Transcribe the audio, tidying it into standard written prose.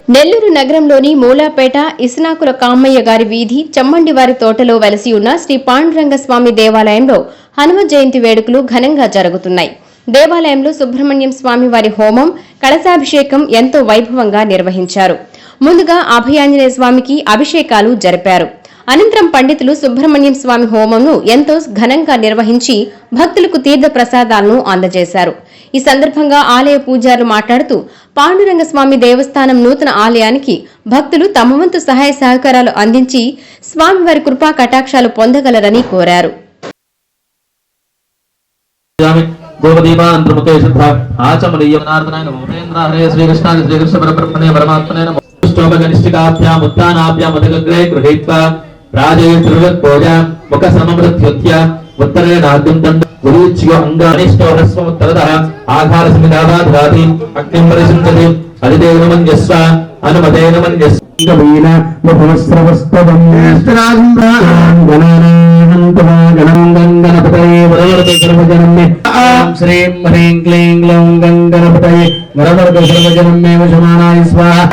నెల్లూరు నగరంలోని మూలాపేట ఇస్నాకుల కామయ్య గారి వీధి చెమ్మండివారి తోటలో వెలసి ఉన్న శ్రీ పాండురంగస్వామి దేవాలయంలో హనుమ జయంతి వేడుకలు ఘనంగా జరుగుతున్నాయి. దేవాలయంలో సుబ్రహ్మణ్యం స్వామి వారి హోమం, కలశాభిషేకం ఎంతో వైభవంగా నిర్వహించారు. ముందుగా అభయాంజనేయ స్వామికి అభిషేకాలు జరిపారు. అనంతరం పండితులు సుబ్రహ్మణ్యం స్వామి హోమంను ఎంతో ఘనంగా నిర్వహించి భక్తులకు తీర్థ ప్రసాదాలను అందజేశారు. ఈ సందర్భంగా ఆలయ పూజారులు మాట్లాడుతూ పాండురంగస్వామి దేవస్థానం నూతన ఆలయానికి భక్తులు తమ వంతు సహాయ సహకారాలు అందించి స్వామివారి కృపా కటాక్షాలు పొందగలరని కోరారు. उत्तरेणाद्यं गुरुच्यो अंगानिष्टोहस्वमुत्तरतः आधारसमिदावाधाति अग्निं परिसञ्चति अधिदेवमन्यस्व अनुमतेनमन्यस्वीन बहुवस्त्रवस्तवं नेस्त्रान्दां गणपतये वरवरते सर्वजनमे ॐ श्रीं ह्रीं क्लीं ग्लौं गणपतये वरवरते सर्वजनमे वशमानाय स्वाहा